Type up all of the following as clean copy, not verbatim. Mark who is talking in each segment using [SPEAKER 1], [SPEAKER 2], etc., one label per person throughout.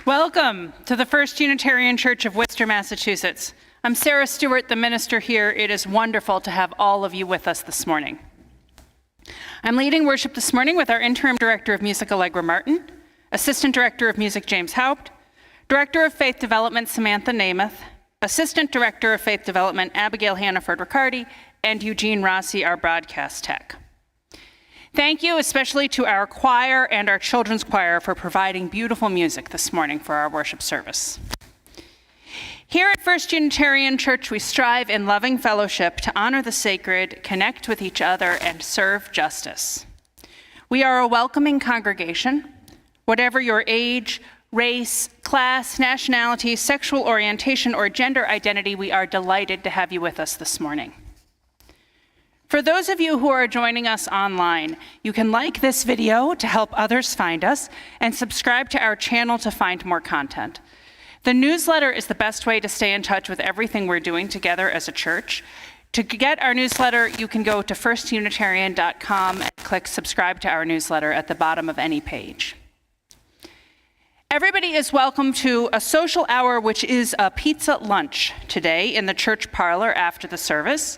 [SPEAKER 1] Welcome to the First Unitarian Church of Worcester, Massachusetts. I'm Sarah Stewart, the minister here. It is wonderful to have all of you with us this morning. I'm leading worship this morning with our interim director of music, Allegra Martin, assistant director of music, James Haupt, director of faith development, Samantha Namath, assistant director of faith development, Abigail Hannaford-Riccardi, and Eugene Rossi, our broadcast tech. Thank you especially to our choir and our children's choir for providing beautiful music this morning for our worship service. Here at First Unitarian Church, we strive in loving fellowship to honor the sacred, connect with each other, and serve justice. We are a welcoming congregation. Whatever your age, race, class, nationality, sexual orientation, or gender identity, we are delighted to have you with us this morning. For those of you who are joining us online, you can like this video to help others find us and subscribe to our channel to find more content. The newsletter is the best way to stay in touch with everything we're doing together as a church. To get our newsletter, you can go to firstunitarian.com and click subscribe to our newsletter at the bottom of any page. Everybody is welcome to a social hour, which is a pizza lunch today in the church parlor after the service.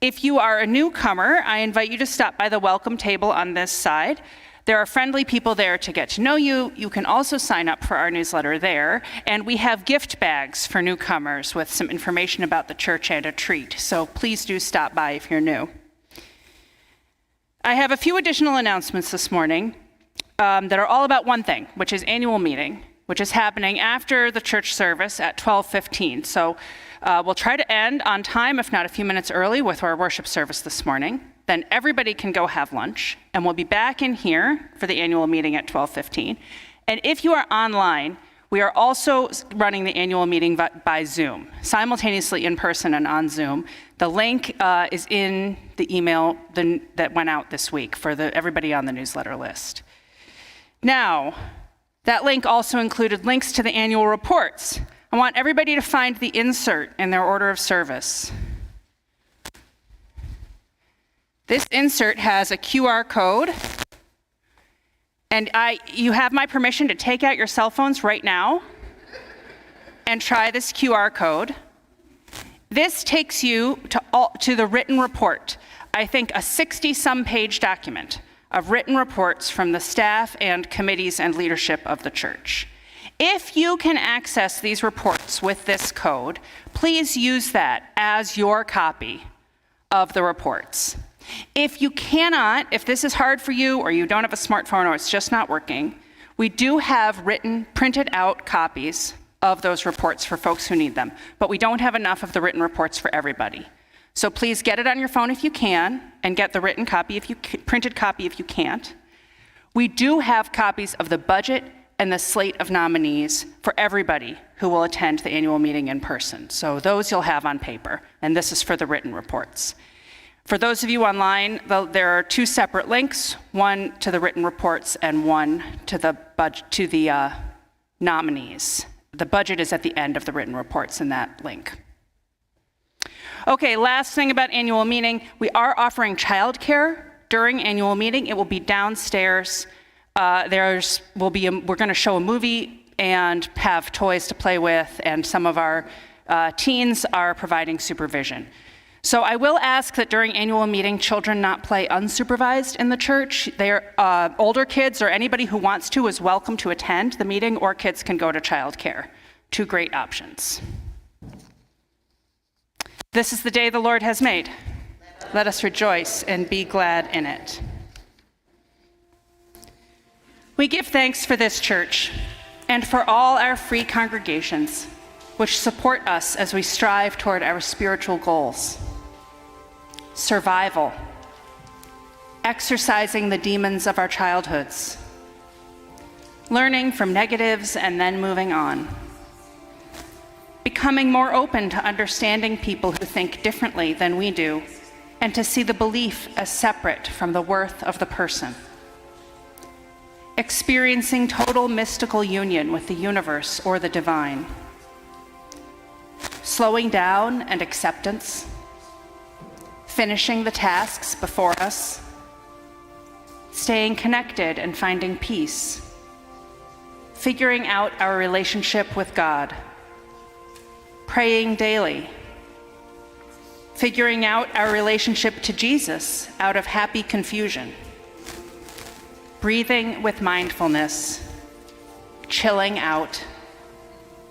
[SPEAKER 1] If you are a newcomer, I invite you to stop by the welcome table on this side. There are friendly people there to get to know you. You can also sign up for our newsletter there. And we have gift bags for newcomers with some information about the church and a treat. So please do stop by if you're new. I have a few additional announcements this morning that are all about one thing, which is annual meeting, which is happening after the church service at 12:15. So we'll try to end on time, if not a few minutes early, with our worship service this morning. Then everybody can go have lunch, and we'll be back in here for the annual meeting at 12:15. And if you are online, we are also running the annual meeting by Zoom, simultaneously in person and on Zoom. The link is in the email that went out this week for everybody on the newsletter list. Now, that link also included links to the annual reports. I want everybody to find the insert in their order of service. This insert has a QR code, and you have my permission to take out your cell phones right now and try this QR code. This takes you to the written report. I think a 60-some page document of written reports from the staff and committees and leadership of the church. If you can access these reports with this code, please use that as your copy of the reports. If you cannot, if this is hard for you or you don't have a smartphone or it's just not working, we do have printed out copies of those reports for folks who need them, but we don't have enough of the written reports for everybody. So please get it on your phone if you can, and get the written copy printed copy if you can't. We do have copies of the budget and the slate of nominees for everybody who will attend the annual meeting in person. So those you'll have on paper, and this is for the written reports. For those of you online, there are two separate links, one to the written reports and one to the nominees. The budget is at the end of the written reports in that link. Okay, last thing about annual meeting, we are offering childcare during annual meeting. It will be downstairs. We're going to show a movie and have toys to play with, and some of our teens are providing supervision. So I will ask that during annual meeting, children not play unsupervised in the church. Older kids or anybody who wants to is welcome to attend the meeting, or kids can go to childcare. Two great options. This is the day the Lord has made. Let us rejoice and be glad in it. We give thanks for this church and for all our free congregations, which support us as we strive toward our spiritual goals. Survival, exercising the demons of our childhoods, learning from negatives and then moving on, becoming more open to understanding people who think differently than we do, and to see the belief as separate from the worth of the person. Experiencing total mystical union with the universe or the divine. Slowing down and acceptance. Finishing the tasks before us. Staying connected and finding peace. figuring out our relationship with God, praying daily, figuring out our relationship to Jesus out of happy confusion, breathing with mindfulness, chilling out,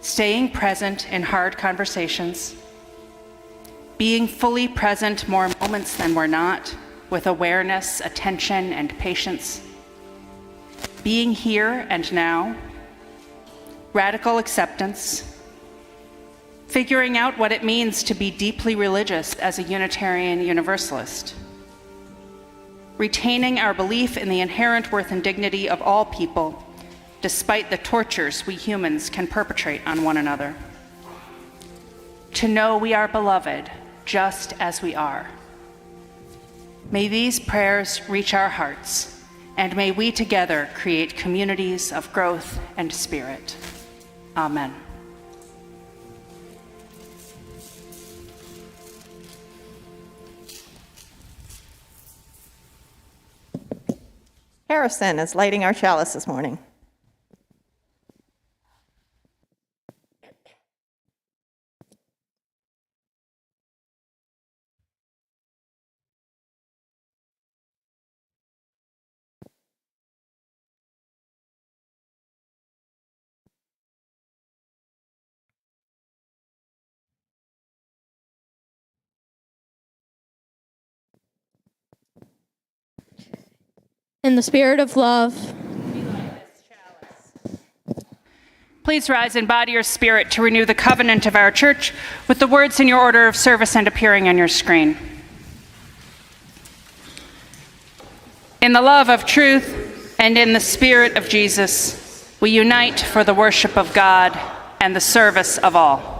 [SPEAKER 1] staying present in hard conversations, being fully present more moments than we're not, with awareness, attention, and patience, being here and now, radical acceptance, figuring out what it means to be deeply religious as a Unitarian Universalist, retaining our belief in the inherent worth and dignity of all people, despite the tortures we humans can perpetrate on one another, to know we are beloved just as we are. May these prayers reach our hearts, and may we together create communities of growth and spirit. Amen.
[SPEAKER 2] Harrison is lighting our chalice this morning.
[SPEAKER 3] In the spirit of love,
[SPEAKER 1] Please rise in body or spirit to renew the covenant of our church with the words in your order of service and appearing on your screen. In the love of truth and in the spirit of Jesus, we unite for the worship of God and the service of all.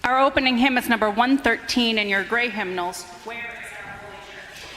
[SPEAKER 1] Our opening hymn is number 113 in your gray hymnals. Where is our holy church?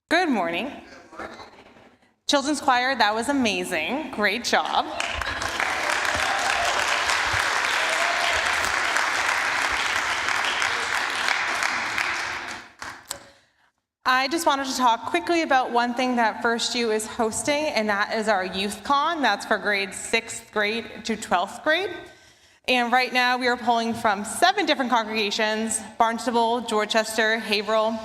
[SPEAKER 4] Good morning. Children's choir, that was amazing. Great job. I just wanted to talk quickly about one thing that First U is hosting, and that is our Youth Con. That's for grades 6th grade to 12th grade. And right now we are pulling from 7 different congregations: Barnstable, Dorchester, Haverhill.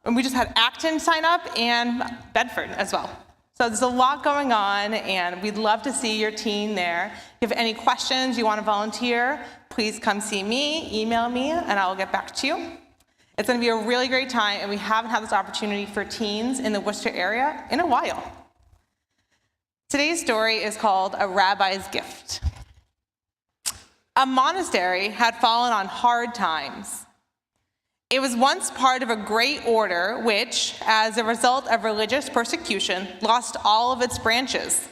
[SPEAKER 4] And we just had Acton sign up and Bedford as well. So there's a lot going on, and we'd love to see your teen there. If you have any questions, you want to volunteer, please come see me, email me, and I will get back to you. It's going to be a really great time, and we haven't had this opportunity for teens in the Worcester area in a while. Today's story is called A Rabbi's Gift. A monastery had fallen on hard times. It was once part of a great order which, as a result of religious persecution, lost all of its branches.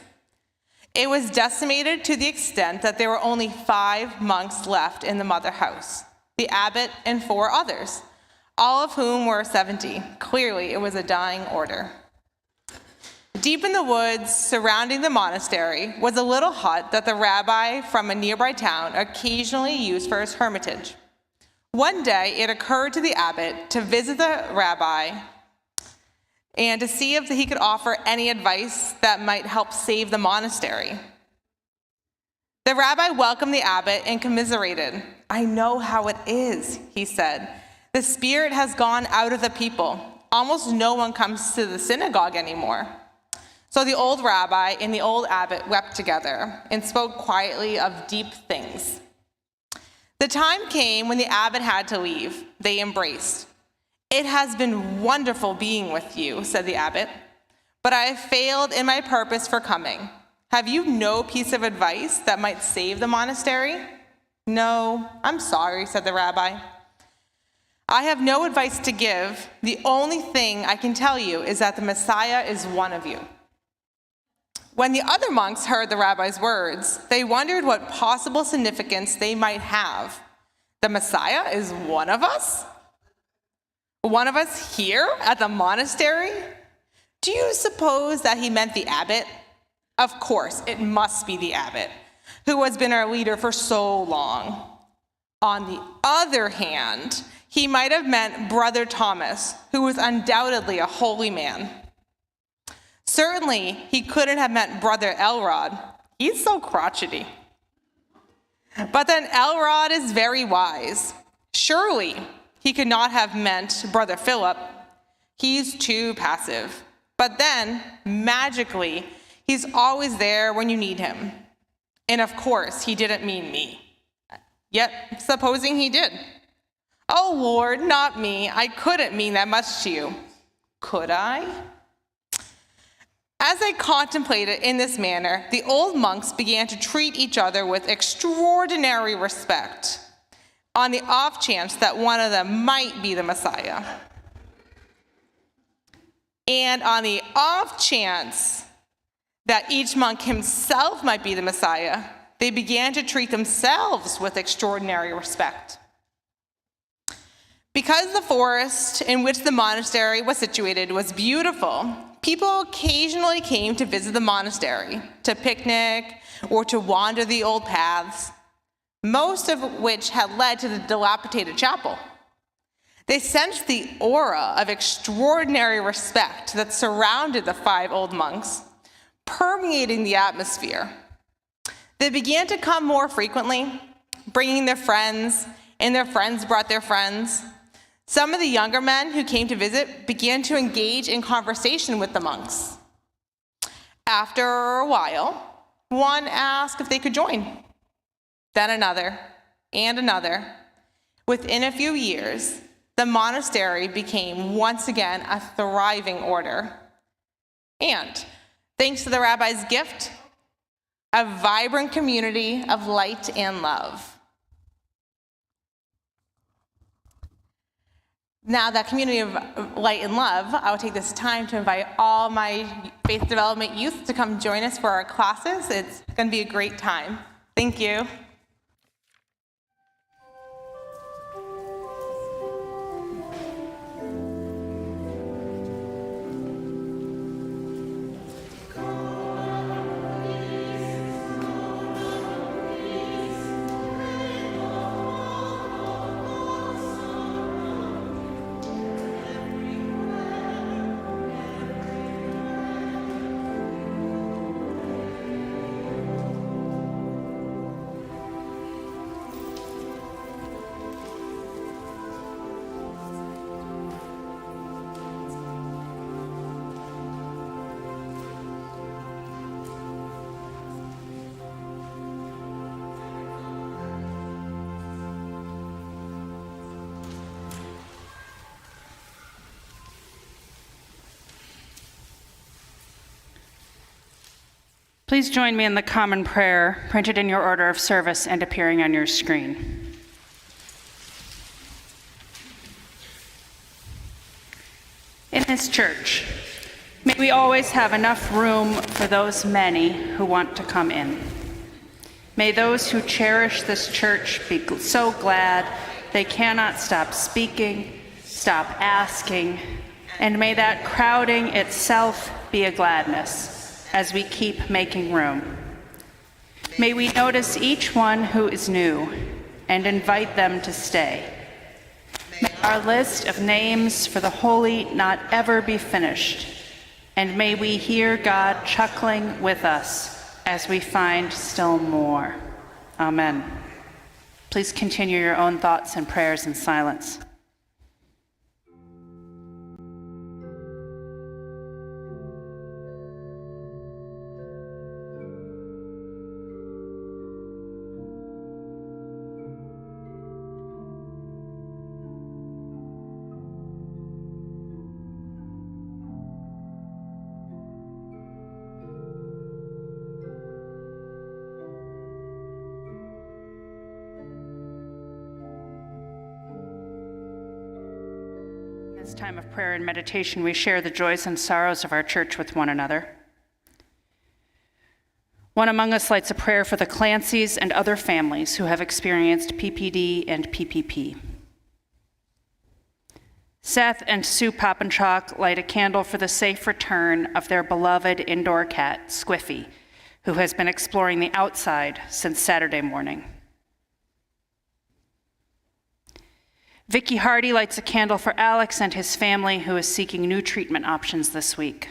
[SPEAKER 4] It was decimated to the extent that there were only 5 monks left in the mother house, the abbot and 4 others, all of whom were 70. Clearly, it was a dying order. Deep in the woods surrounding the monastery was a little hut that the rabbi from a nearby town occasionally used for his hermitage. One day, it occurred to the abbot to visit the rabbi and to see if he could offer any advice that might help save the monastery. The rabbi welcomed the abbot and commiserated. "I know how it is," he said. "The spirit has gone out of the people. Almost no one comes to the synagogue anymore." So the old rabbi and the old abbot wept together and spoke quietly of deep things. The time came when the abbot had to leave. They embraced. "It has been wonderful being with you," said the abbot, "but I have failed in my purpose for coming. Have you no piece of advice that might save the monastery?" "No, I'm sorry," said the rabbi. "I have no advice to give. The only thing I can tell you is that the Messiah is one of you." When the other monks heard the rabbi's words, they wondered what possible significance they might have. The Messiah is one of us? One of us here at the monastery? Do you suppose that he meant the abbot? Of course, it must be the abbot, who has been our leader for so long. On the other hand, he might have meant Brother Thomas, who was undoubtedly a holy man. Certainly, he couldn't have meant Brother Elrod. He's so crotchety. But then Elrod is very wise. Surely, he could not have meant Brother Philip. He's too passive. But then, magically, he's always there when you need him. And of course, he didn't mean me. Yet, supposing he did. "Oh Lord, not me. I couldn't mean that much to you." Could I? As they contemplated in this manner, the old monks began to treat each other with extraordinary respect, on the off chance that one of them might be the Messiah. And on the off chance that each monk himself might be the Messiah, they began to treat themselves with extraordinary respect. Because the forest in which the monastery was situated was beautiful, people occasionally came to visit the monastery, to picnic, or to wander the old paths, most of which had led to the dilapidated chapel. They sensed the aura of extraordinary respect that surrounded the 5 old monks, permeating the atmosphere. They began to come more frequently, bringing their friends, and their friends brought their friends. Some of the younger men who came to visit began to engage in conversation with the monks. After a while, one asked if they could join. Then another, and another. Within a few years, the monastery became once again a thriving order. And, thanks to the rabbi's gift, a vibrant community of light and love. Now, that community of light and love, I will take this time to invite all my faith development youth to come join us for our classes. It's going to be a great time. Thank you.
[SPEAKER 1] Please join me in the common prayer printed in your order of service and appearing on your screen. In this church, may we always have enough room for those many who want to come in. May those who cherish this church be so glad they cannot stop speaking, stop asking, and may that crowding itself be a gladness as we keep making room. May we notice each one who is new and invite them to stay. May our list of names for the holy not ever be finished, and may we hear God chuckling with us as we find still more. Amen. Please continue your own thoughts and prayers in silence. In this time of prayer and meditation, we share the joys and sorrows of our church with one another. One among us lights a prayer for the Clancys and other families who have experienced PPD and PPP. Seth and Sue Poppenshock light a candle for the safe return of their beloved indoor cat, Squiffy, who has been exploring the outside since Saturday morning. Vicky Hardy lights a candle for Alex and his family, who is seeking new treatment options this week.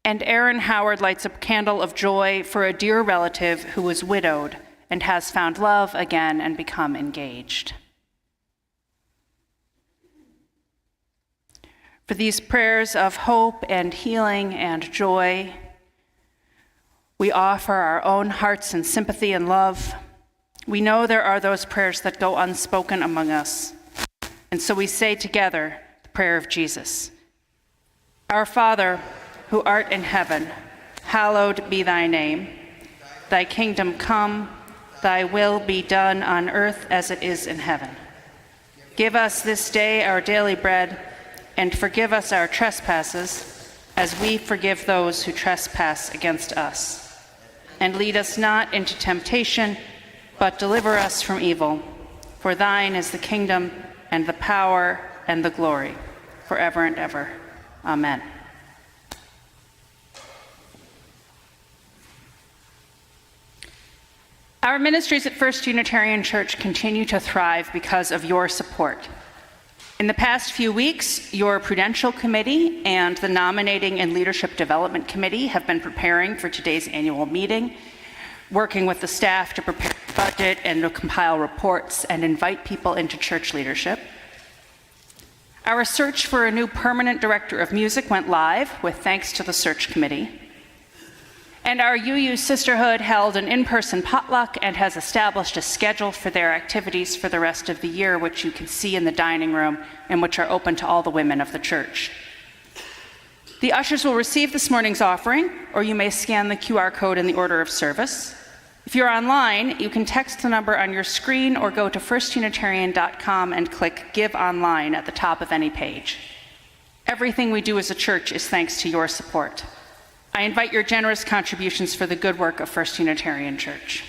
[SPEAKER 1] And Aaron Howard lights a candle of joy for a dear relative who was widowed and has found love again and become engaged. For these prayers of hope and healing and joy, we offer our own hearts in sympathy and love. We know there are those prayers that go unspoken among us, and so we say together the prayer of Jesus. Our Father, who art in heaven, hallowed be thy name. Thy kingdom come, thy will be done on earth as it is in heaven. Give us this day our daily bread, and forgive us our trespasses, as we forgive those who trespass against us. And lead us not into temptation, but deliver us from evil. For thine is the kingdom, and the power, and the glory, forever and ever. Amen. Our ministries at First Unitarian Church continue to thrive because of your support. In the past few weeks, your Prudential Committee and the Nominating and Leadership Development Committee have been preparing for today's annual meeting, working with the staff to prepare the budget and to compile reports and invite people into church leadership. Our search for a new permanent director of music went live with thanks to the search committee. And our UU Sisterhood held an in-person potluck and has established a schedule for their activities for the rest of the year, which you can see in the dining room and which are open to all the women of the church. The ushers will receive this morning's offering, or you may scan the QR code in the order of service. If you're online, you can text the number on your screen or go to firstunitarian.com and click Give Online at the top of any page. Everything we do as a church is thanks to your support. I invite your generous contributions for the good work of First Unitarian Church.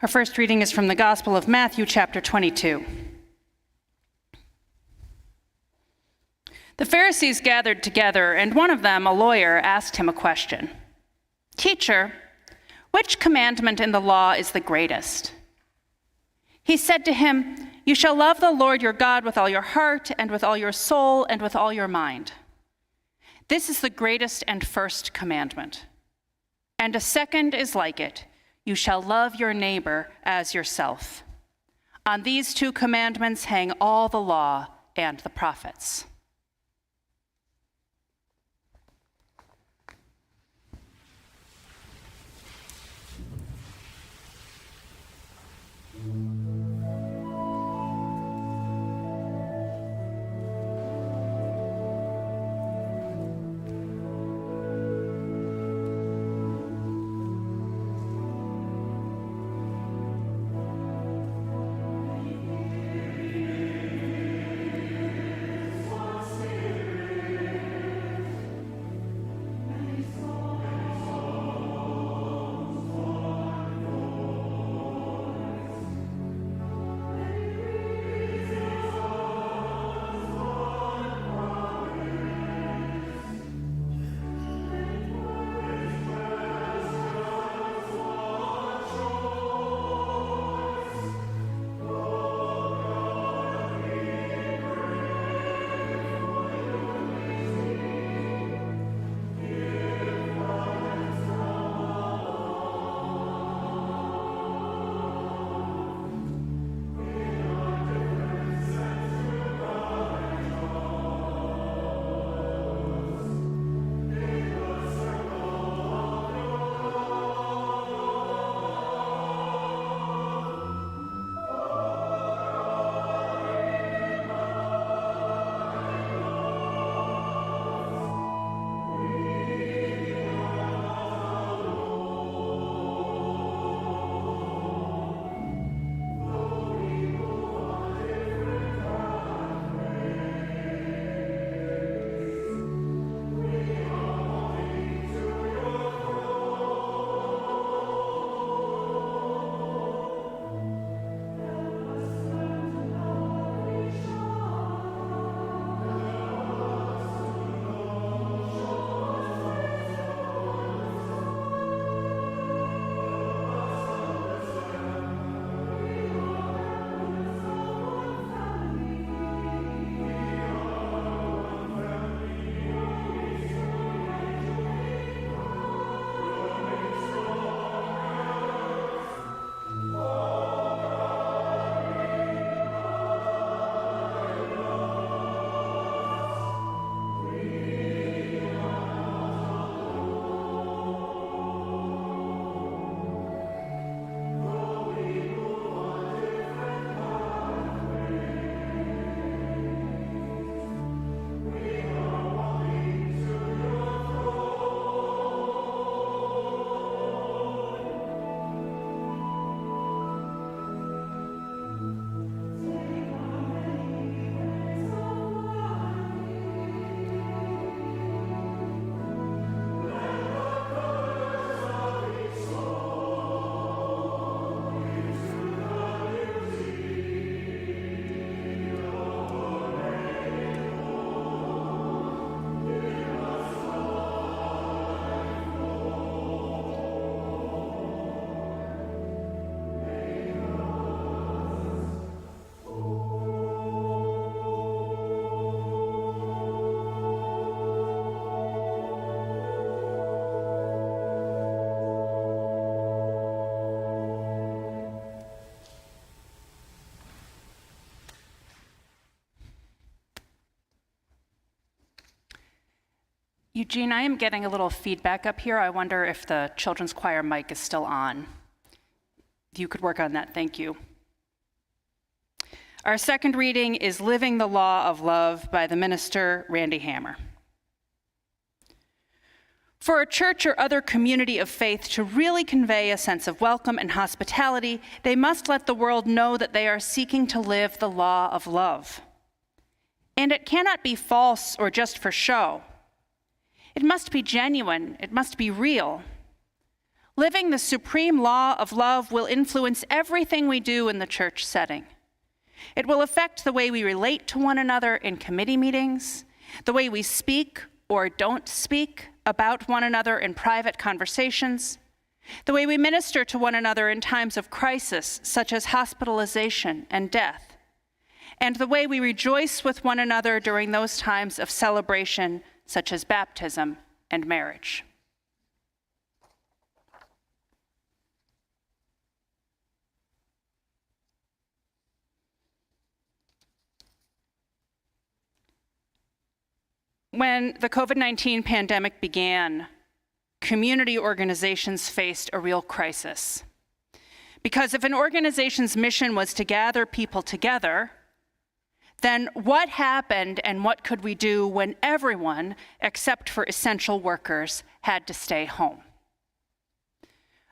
[SPEAKER 1] Our first reading is from the Gospel of Matthew, chapter 22. The Pharisees gathered together, and one of them, a lawyer, asked him a question. "Teacher, which commandment in the law is the greatest?" He said to him, "You shall love the Lord your God with all your heart, and with all your soul, and with all your mind. This is the greatest and first commandment. And a second is like it. You shall love your neighbor as yourself. On these two commandments hang all the law and the prophets." Eugene, I am getting a little feedback up here. I wonder if the children's choir mic is still on. If you could work on that, thank you. Our second reading is Living the Law of Love by the minister Randy Hammer. For a church or other community of faith to really convey a sense of welcome and hospitality, they must let the world know that they are seeking to live the law of love. And it cannot be false or just for show. It must be genuine. It must be real. Living the supreme law of love will influence everything we do in the church setting. It will affect the way we relate to one another in committee meetings, the way we speak or don't speak about one another in private conversations, the way we minister to one another in times of crisis, such as hospitalization and death, and the way we rejoice with one another during those times of celebration, such as baptism and marriage. When the COVID-19 pandemic began, community organizations faced a real crisis. Because if an organization's mission was to gather people together, then what happened and what could we do when everyone, except for essential workers, had to stay home?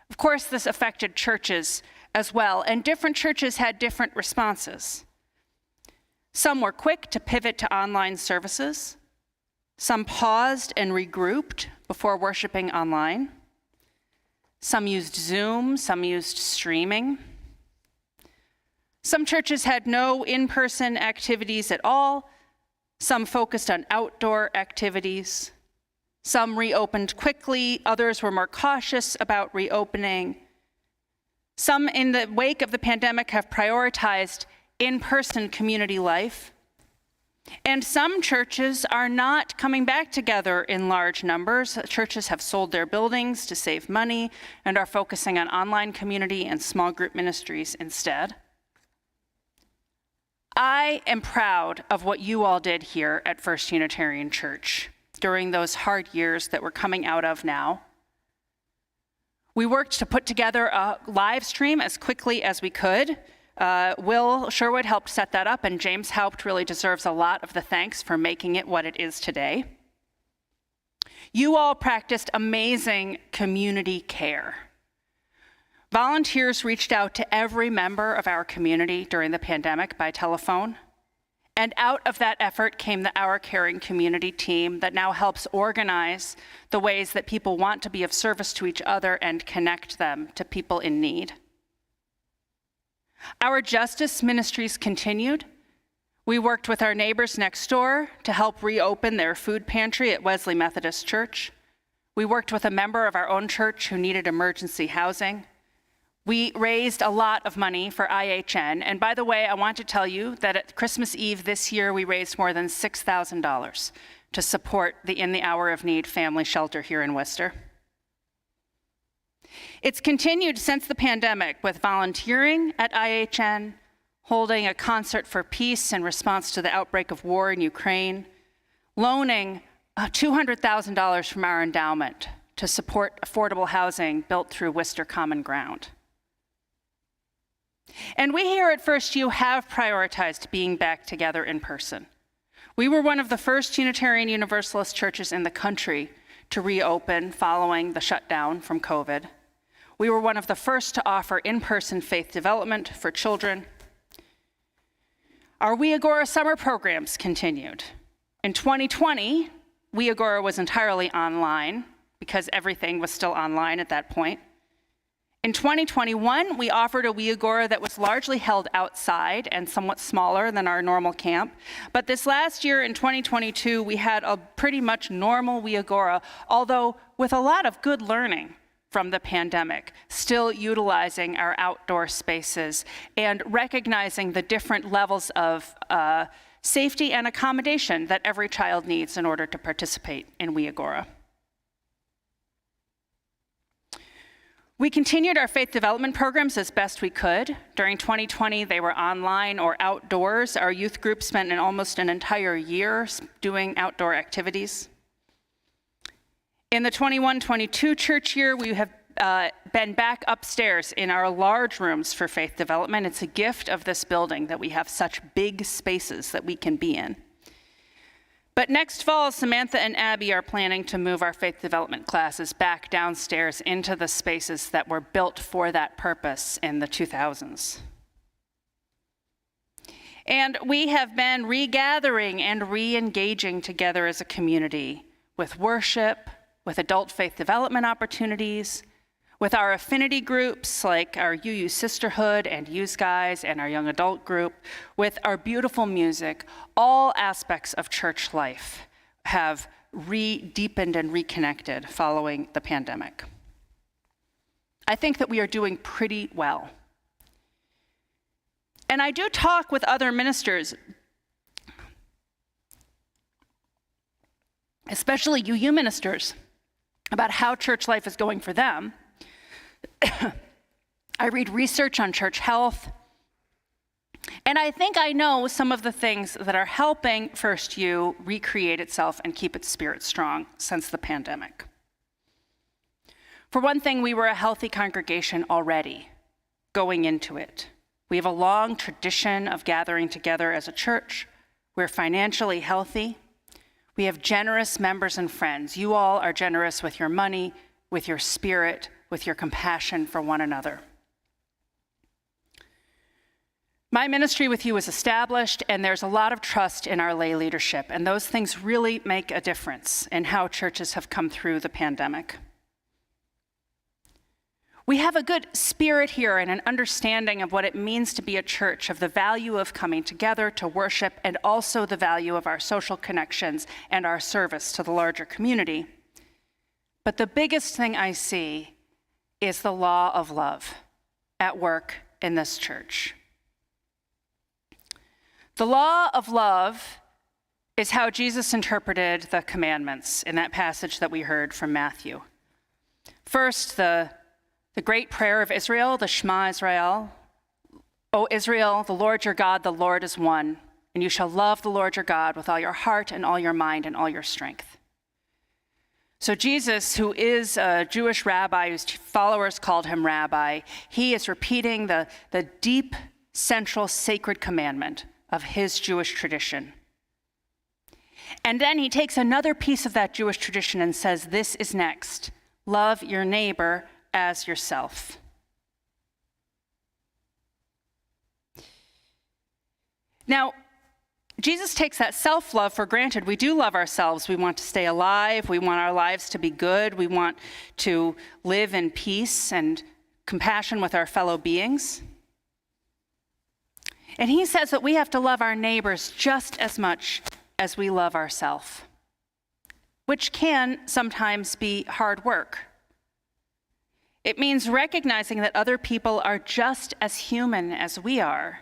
[SPEAKER 1] Of course, this affected churches as well, and different churches had different responses. Some were quick to pivot to online services. Some paused and regrouped before worshiping online. Some used Zoom, some used streaming. Some churches had no in-person activities at all. Some focused on outdoor activities. Some reopened quickly, others were more cautious about reopening. Some, in the wake of the pandemic, have prioritized in-person community life. And some churches are not coming back together in large numbers. Churches have sold their buildings to save money and are focusing on online community and small group ministries instead. I am proud of what you all did here at First Unitarian Church during those hard years that we're coming out of now. We worked to put together a live stream as quickly as we could. Will Sherwood helped set that up, and James Haupt really deserves a lot of the thanks for making it what it is today. You all practiced amazing community care. Volunteers reached out to every member of our community during the pandemic by telephone, and out of that effort came the Our Caring Community team that now helps organize the ways that people want to be of service to each other and connect them to people in need. Our justice ministries continued. We worked with our neighbors next door to help reopen their food pantry at Wesley Methodist Church. We worked with a member of our own church who needed emergency housing. We raised a lot of money for IHN. And by the way, I want to tell you that at Christmas Eve this year, we raised more than $6,000 to support the In the Hour of Need family shelter here in Worcester. It's continued since the pandemic with volunteering at IHN, holding a concert for peace in response to the outbreak of war in Ukraine, loaning $200,000 from our endowment to support affordable housing built through Worcester Common Ground. And we here at First U have prioritized being back together in person. We were one of the first Unitarian Universalist churches in the country to reopen following the shutdown from COVID. We were one of the first to offer in-person faith development for children. Our We Agora summer programs continued. In 2020, We Agora was entirely online because everything was still online at that point. In 2021, we offered a We Agora that was largely held outside and somewhat smaller than our normal camp. But this last year, in 2022, we had a pretty much normal We Agora, although with a lot of good learning from the pandemic, still utilizing our outdoor spaces and recognizing the different levels of safety and accommodation that every child needs in order to participate in We Agora. We continued our faith development programs as best we could. During 2020, they were online or outdoors. Our youth group spent almost an entire year doing outdoor activities. In the 21-22 church year, we have been back upstairs in our large rooms for faith development. It's a gift of this building that we have such big spaces that we can be in. But next fall, Samantha and Abby are planning to move our faith development classes back downstairs into the spaces that were built for that purpose in the 2000s. And we have been regathering and re-engaging together as a community with worship, with adult faith development opportunities, with our affinity groups like our UU Sisterhood and Youth Guys and our young adult group, with our beautiful music, all aspects of church life have deepened and reconnected following the pandemic. I think that we are doing pretty well. And I do talk with other ministers, especially UU ministers, about how church life is going for them. I read research on church health, and I think I know some of the things that are helping First U recreate itself and keep its spirit strong since the pandemic. For one thing, we were a healthy congregation already going into it. We have a long tradition of gathering together as a church. We're financially healthy. We have generous members and friends. You all are generous with your money, with your spirit, with your compassion for one another. My ministry with you is established, and there's a lot of trust in our lay leadership, and those things really make a difference in how churches have come through the pandemic. We have a good spirit here and an understanding of what it means to be a church, of the value of coming together to worship, and also the value of our social connections and our service to the larger community. But the biggest thing I see is the law of love at work in this church. The law of love is how Jesus interpreted the commandments in that passage that we heard from Matthew. First, the great prayer of Israel, the Shema Israel. O Israel, the Lord your God, the Lord is one, and you shall love the Lord your God with all your heart and all your mind and all your strength. So Jesus, who is a Jewish rabbi, whose followers called him rabbi, he is repeating the deep, central, sacred commandment of his Jewish tradition. And then he takes another piece of that Jewish tradition and says, this is next. Love your neighbor as yourself. Now, Jesus takes that self-love for granted. We do love ourselves. We want to stay alive. We want our lives to be good. We want to live in peace and compassion with our fellow beings. And he says that we have to love our neighbors just as much as we love ourselves, which can sometimes be hard work. It means recognizing that other people are just as human as we are,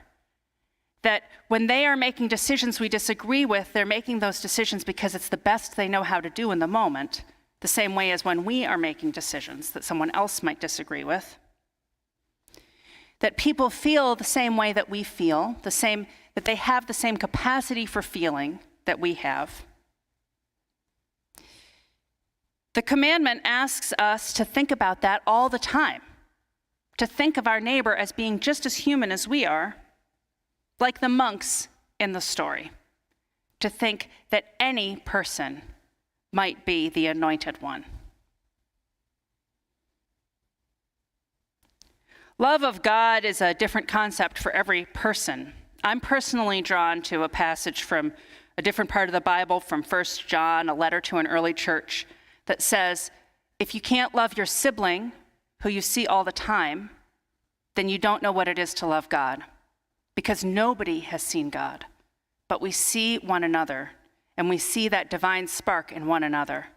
[SPEAKER 1] that when they are making decisions we disagree with, they're making those decisions because it's the best they know how to do in the moment, the same way as when we are making decisions that someone else might disagree with. That people feel the same way that we feel, that they have the same capacity for feeling that we have. The commandment asks us to think about that all the time, to think of our neighbor as being just as human as we are, like the monks in the story, to think that any person might be the anointed one. Love of God is a different concept for every person. I'm personally drawn to a passage from a different part of the Bible, from First John, a letter to an early church, that says, if you can't love your sibling, who you see all the time, then you don't know what it is to love God. Because nobody has seen God, but we see one another, and we see that divine spark in one another.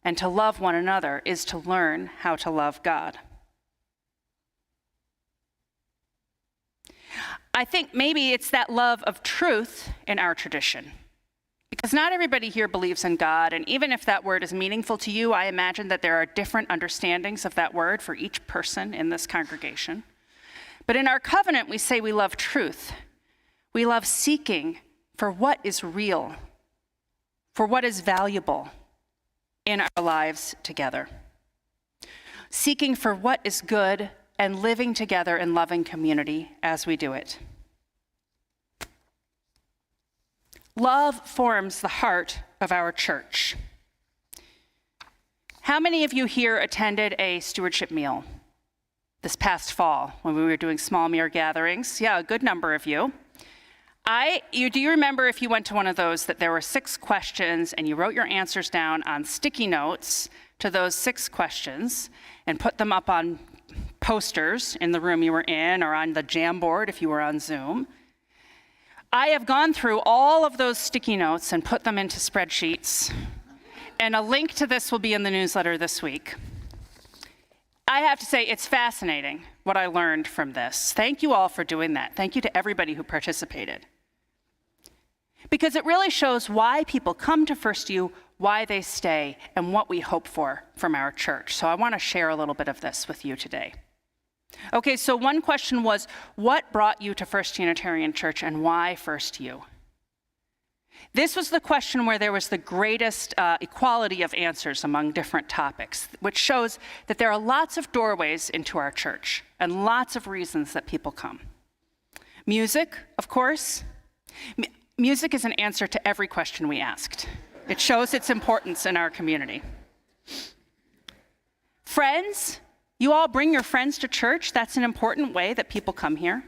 [SPEAKER 1] And to love one another is to learn how to love God. I think maybe it's that love of truth in our tradition. Because not everybody here believes in God, and even if that word is meaningful to you, I imagine that there are different understandings of that word for each person in this congregation. But in our covenant, we say we love truth. We love seeking for what is real, for what is valuable in our lives together. Seeking for what is good and living together in loving community as we do it. Love forms the heart of our church. How many of you here attended a stewardship meal this past fall when we were doing small meal gatherings? Yeah, a good number of you. Do you remember if you went to one of those that there were 6 questions and you wrote your answers down on sticky notes to those 6 questions and put them up on posters in the room you were in or on the Jamboard if you were on Zoom? I have gone through all of those sticky notes and put them into spreadsheets, and a link to this will be in the newsletter this week. I have to say, it's fascinating what I learned from this. Thank you all for doing that. Thank you to everybody who participated. Because it really shows why people come to First U, why they stay, and what we hope for from our church. So I want to share a little bit of this with you today. Okay, so one question was, what brought you to First Unitarian Church and why First U? This was the question where there was the greatest equality of answers among different topics, which shows that there are lots of doorways into our church and lots of reasons that people come. Music, of course. Music is an answer to every question we asked. It shows its importance in our community. Friends, you all bring your friends to church. That's an important way that people come here.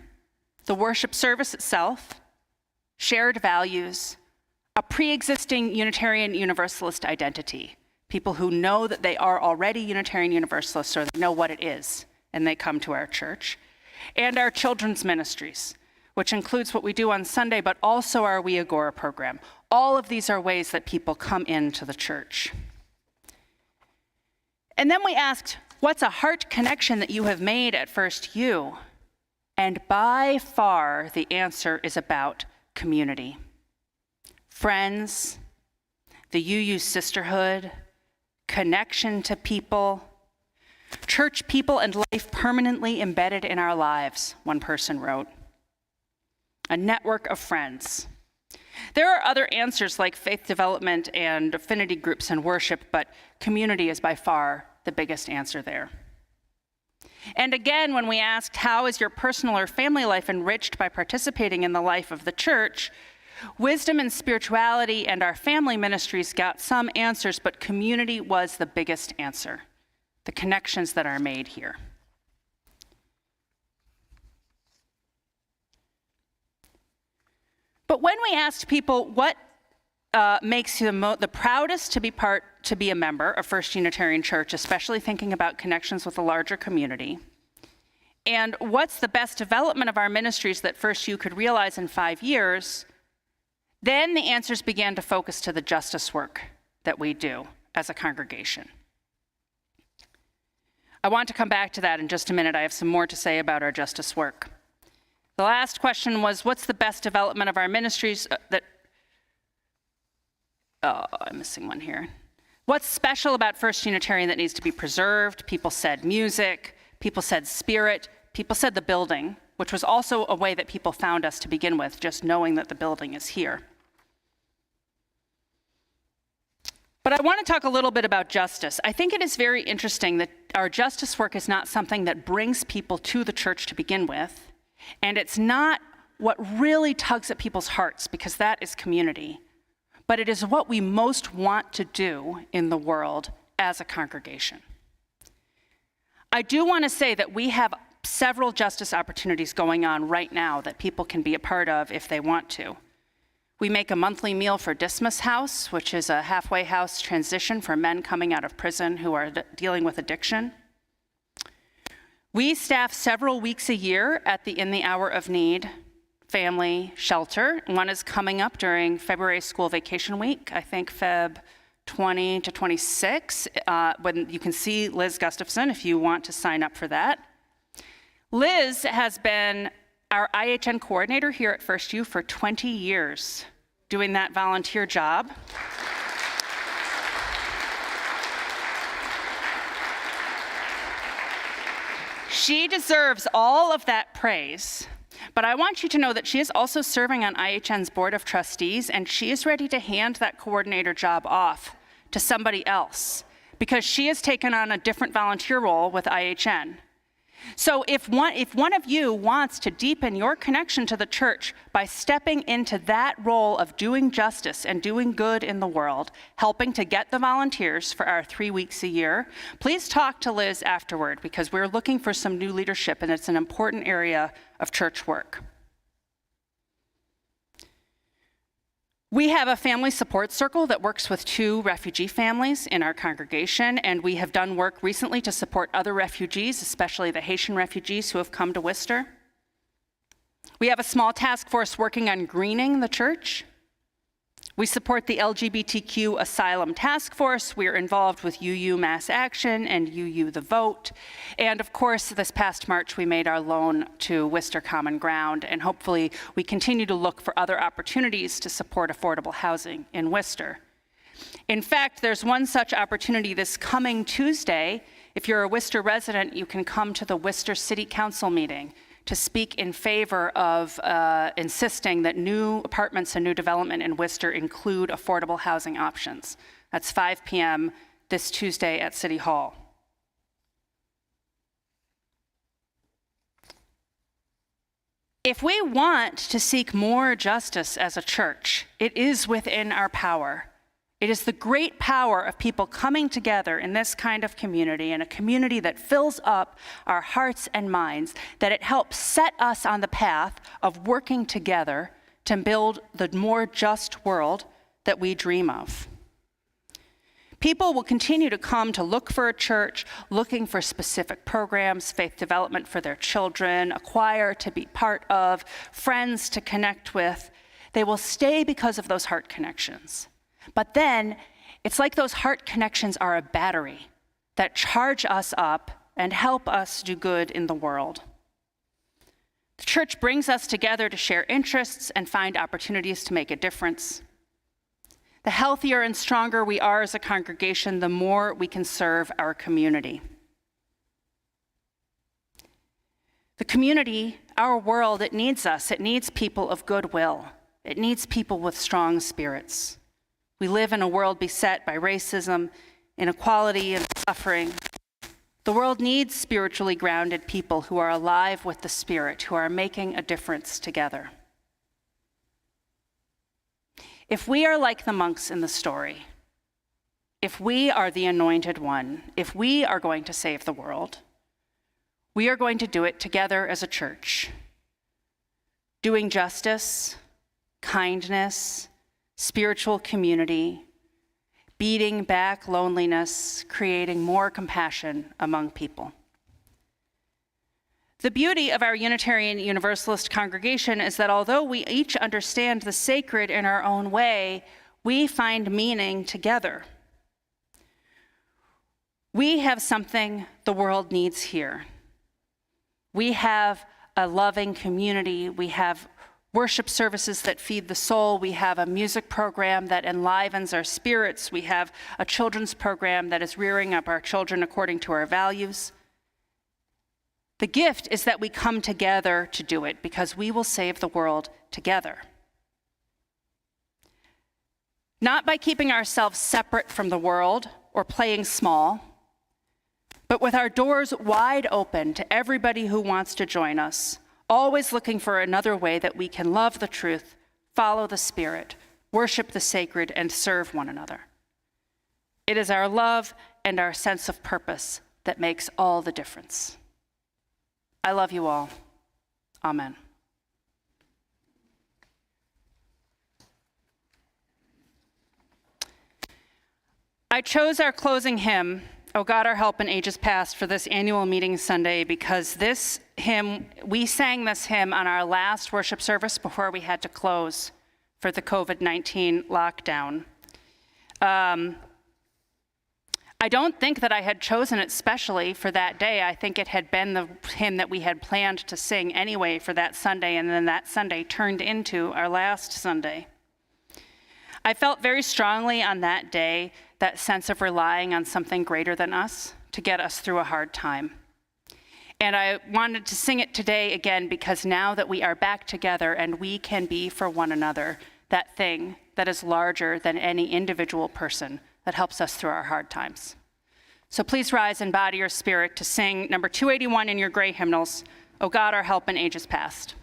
[SPEAKER 1] The worship service itself, shared values, a pre-existing Unitarian Universalist identity, people who know that they are already Unitarian Universalists or they know what it is, and they come to our church, and our children's ministries, which includes what we do on Sunday, but also our We Agora program. All of these are ways that people come into the church. And then we asked, what's a heart connection that you have made at First U? And by far, the answer is about community. Friends, the UU sisterhood, connection to people, church people and life permanently embedded in our lives, one person wrote. A network of friends. There are other answers like faith development and affinity groups and worship, but community is by far the biggest answer there. And again, when we asked, how is your personal or family life enriched by participating in the life of the church? Wisdom and spirituality and our family ministries got some answers, but community was the biggest answer, the connections that are made here. But when we asked people what makes you the proudest to be a member of First Unitarian Church, especially thinking about connections with a larger community, and what's the best development of our ministries that First U could realize in 5 years, then the answers began to focus to the justice work that we do as a congregation. I want to come back to that in just a minute. I have some more to say about our justice work. The last question was, what's the best development of our ministries I'm missing one here. What's special about First Unitarian that needs to be preserved? People said music, people said spirit, people said the building, which was also a way that people found us to begin with, just knowing that the building is here. But I want to talk a little bit about justice. I think it is very interesting that our justice work is not something that brings people to the church to begin with, and it's not what really tugs at people's hearts, because that is community. But it is what we most want to do in the world as a congregation. I do want to say that we have several justice opportunities going on right now that people can be a part of if they want to. We make a monthly meal for Dismas House, which is a halfway house transition for men coming out of prison who are dealing with addiction. We staff several weeks a year at the In the Hour of Need family shelter. One is coming up during February school vacation week, I think Feb 20 to 26, when you can see Liz Gustafson if you want to sign up for that. Liz has been our IHN coordinator here at First U for 20 years, doing that volunteer job. She deserves all of that praise. But I want you to know that she is also serving on IHN's Board of Trustees, and she is ready to hand that coordinator job off to somebody else because she has taken on a different volunteer role with IHN. So if one of you wants to deepen your connection to the church by stepping into that role of doing justice and doing good in the world, helping to get the volunteers for our 3 weeks a year, please talk to Liz afterward, because we're looking for some new leadership and it's an important area of church work. We have a family support circle that works with 2 refugee families in our congregation, and we have done work recently to support other refugees, especially the Haitian refugees who have come to Worcester. We have a small task force working on greening the church. We support the LGBTQ Asylum Task Force. We're involved with UU Mass Action and UU The Vote. And of course, this past March, we made our loan to Worcester Common Ground, and hopefully we continue to look for other opportunities to support affordable housing in Worcester. In fact, there's one such opportunity this coming Tuesday. If you're a Worcester resident, you can come to the Worcester City Council meeting to speak in favor of insisting that new apartments and new development in Worcester include affordable housing options. That's 5 p.m. this Tuesday at City Hall. If we want to seek more justice as a church, it is within our power. It is the great power of people coming together in this kind of community, in a community that fills up our hearts and minds, that it helps set us on the path of working together to build the more just world that we dream of. People will continue to come to look for a church, looking for specific programs, faith development for their children, a choir to be part of, friends to connect with. They will stay because of those heart connections. But then, it's like those heart connections are a battery that charge us up and help us do good in the world. The church brings us together to share interests and find opportunities to make a difference. The healthier and stronger we are as a congregation, the more we can serve our community. The community, our world, it needs us. It needs people of goodwill. It needs people with strong spirits. We live in a world beset by racism, inequality, and suffering. The world needs spiritually grounded people who are alive with the Spirit, who are making a difference together. If we are like the monks in the story, if we are the anointed one, if we are going to save the world, we are going to do it together as a church, doing justice, kindness, spiritual community, beating back loneliness, creating more compassion among people. The beauty of our Unitarian Universalist congregation is that although we each understand the sacred in our own way, we find meaning together. We have something the world needs here. We have a loving community. We have worship services that feed the soul. We have a music program that enlivens our spirits. We have a children's program that is rearing up our children according to our values. The gift is that we come together to do it because we will save the world together. Not by keeping ourselves separate from the world or playing small, but with our doors wide open to everybody who wants to join us, always looking for another way that we can love the truth, follow the Spirit, worship the sacred, and serve one another. It is our love and our sense of purpose that makes all the difference. I love you all. Amen. I chose our closing hymn, O God, Our Help in Ages Past, for this annual meeting Sunday because this hymn, we sang this hymn on our last worship service before we had to close for the COVID-19 lockdown. I don't think that I had chosen it specially for that day. I think it had been the hymn that we had planned to sing anyway for that Sunday, and then that Sunday turned into our last Sunday. I felt very strongly on that day that sense of relying on something greater than us to get us through a hard time. And I wanted to sing it today again because now that we are back together and we can be for one another that thing that is larger than any individual person that helps us through our hard times. So please rise in body or spirit to sing number 281 in your gray hymnals, O God, Our Help in Ages Past.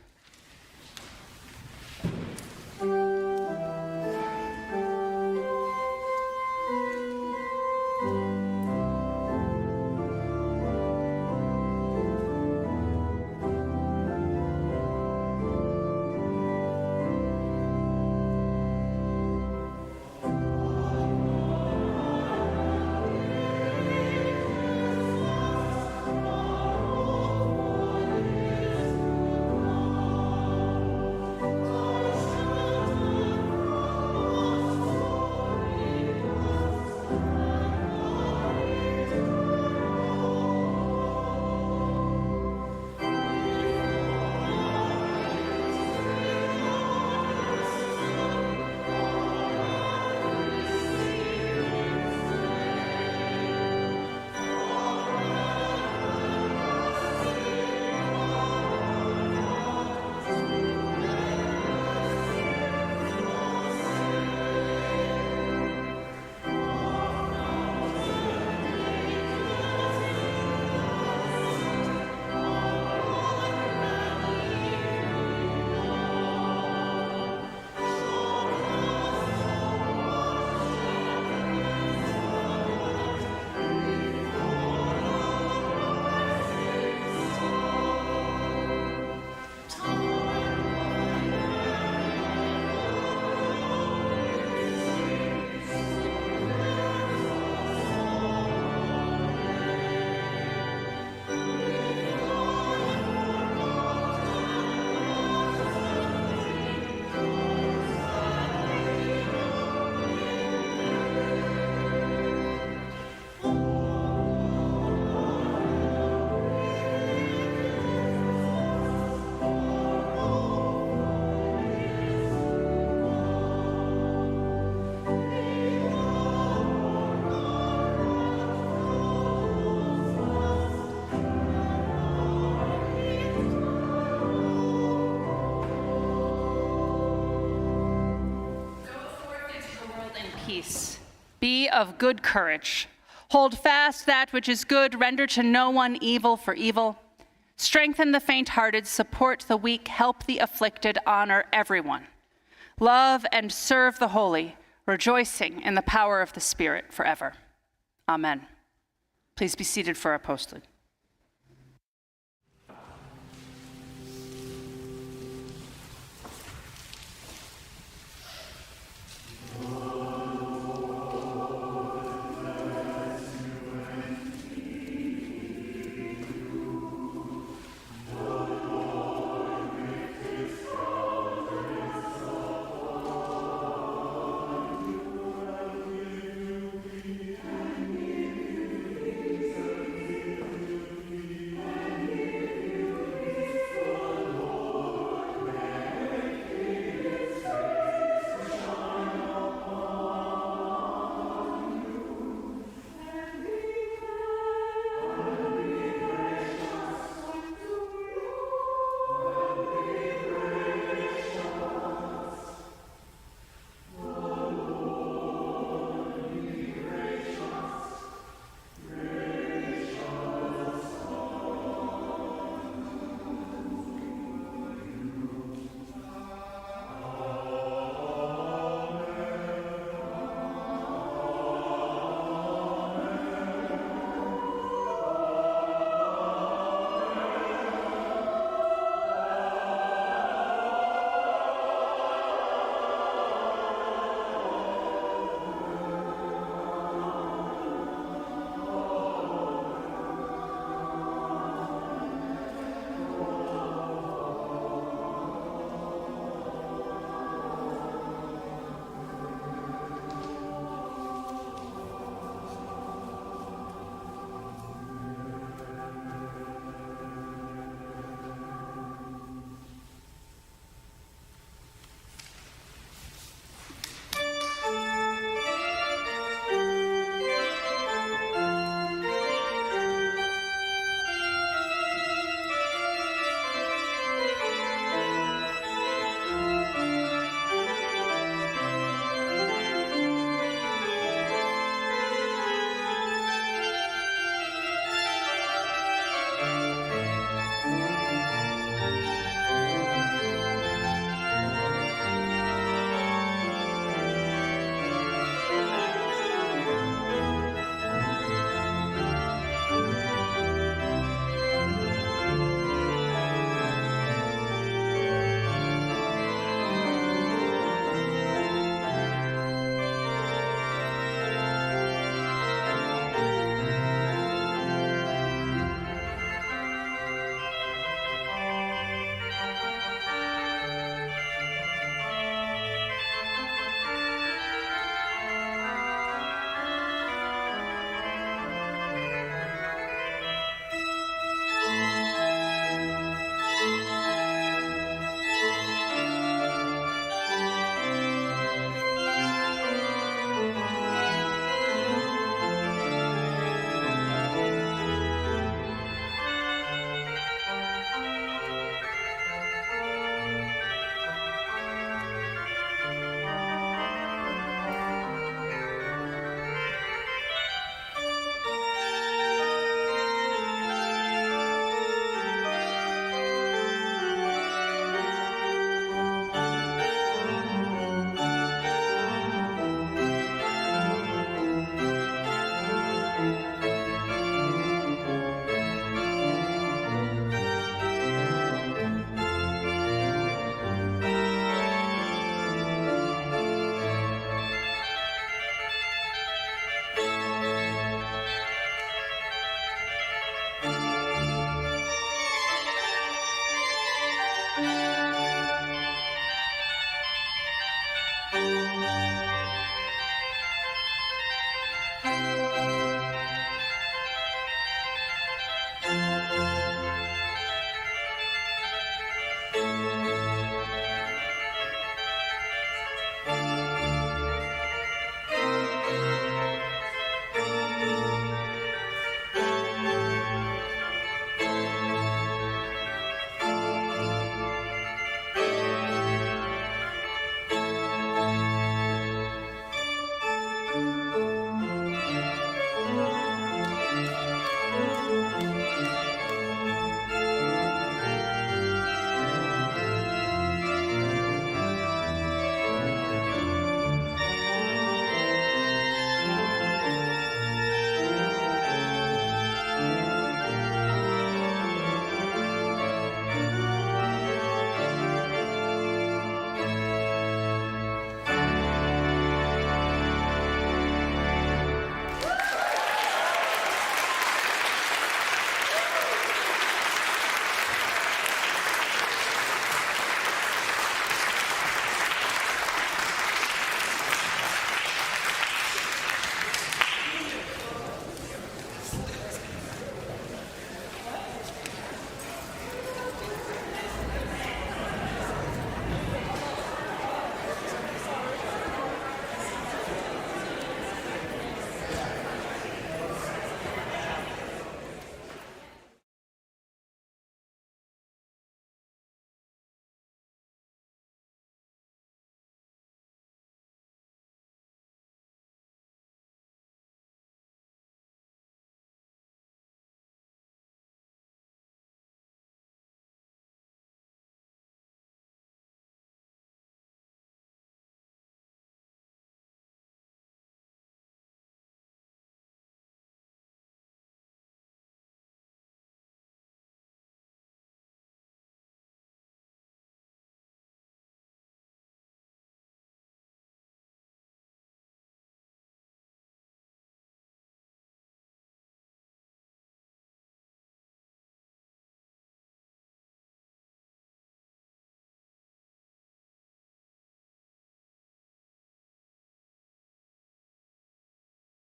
[SPEAKER 1] peace. Be of good courage. Hold fast that which is good. Render to no one evil for evil. Strengthen the faint-hearted. Support the weak. Help the afflicted. Honor everyone. Love and serve the holy, rejoicing in the power of the Spirit forever. Amen. Please be seated for our postlude.